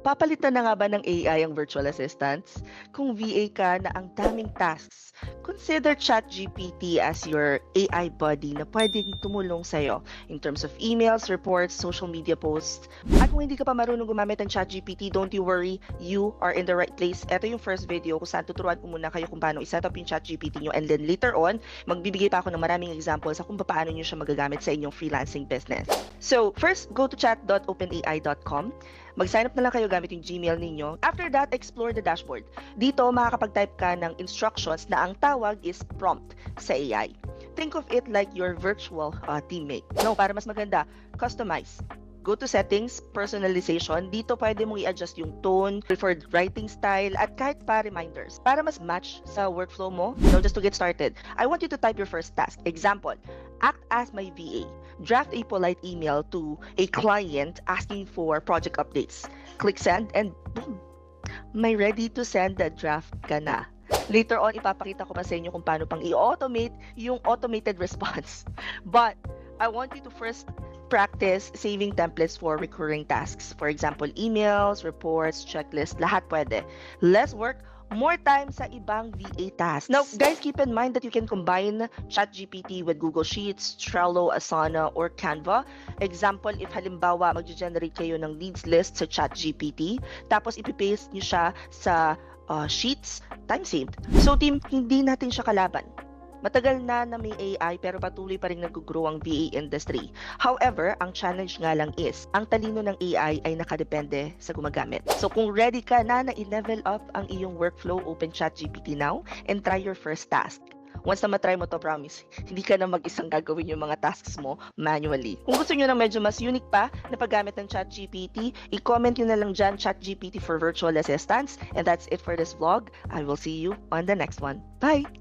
Papalitan na nga ba ng AI ang virtual assistants? Kung VA ka na ang daming tasks, consider ChatGPT as your AI buddy na pwedeng tumulong sa'yo in terms of emails, reports, social media posts. At kung hindi ka pa marunong gumamit ng ChatGPT, don't you worry, you are in the right place. Ito yung first video kung saan tuturuan ko muna kayo kung paano i-set up yung ChatGPT nyo, and then later on, magbibigay pa ako ng maraming examples sa kung paano nyo siya magagamit sa inyong freelancing business. So, first, go to chat.openai.com. Mag-sign up na lang kayo gamit yung Gmail ninyo. After that, explore the dashboard. Dito, makakapag-type ka ng instructions na ang tawag is prompt sa AI. Think of it like your virtual teammate. No, para mas maganda, customize. Go to settings, personalization. Dito pwede mong i-adjust yung tone, preferred writing style, at kahit pa reminders. Para mas match sa workflow mo, just to get started, I want you to type your first task. Example, act as my VA. Draft a polite email to a client asking for project updates. Click send and boom! May ready to send the draft ka na. Later on, ipapakita ko pa sa inyo kung paano pang i-automate yung automated response. But I want you to first practice saving templates for recurring tasks. For example, emails, reports, checklists, lahat pwede. Less work, more time sa ibang VA tasks. Now, guys, keep in mind that you can combine ChatGPT with Google Sheets, Trello, Asana, or Canva. Example, if halimbawa mag-generate kayo ng leads list sa ChatGPT, tapos ipipaste nyo siya sa Sheets, time saved. So team, hindi natin siya kalaban. Matagal na may AI pero patuloy pa rin nag-grow ang VA industry. However, ang challenge nga lang is, ang talino ng AI ay nakadepende sa gumagamit. So kung ready ka na i-level up ang iyong workflow, open ChatGPT now and try your first task. Once na matry mo to, promise, hindi ka na mag-isang gagawin yung mga tasks mo manually. Kung gusto nyo ng medyo mas unique pa na paggamit ng ChatGPT, i-comment nyo na lang dyan, ChatGPT for virtual assistants. And that's it for this vlog. I will see you on the next one. Bye!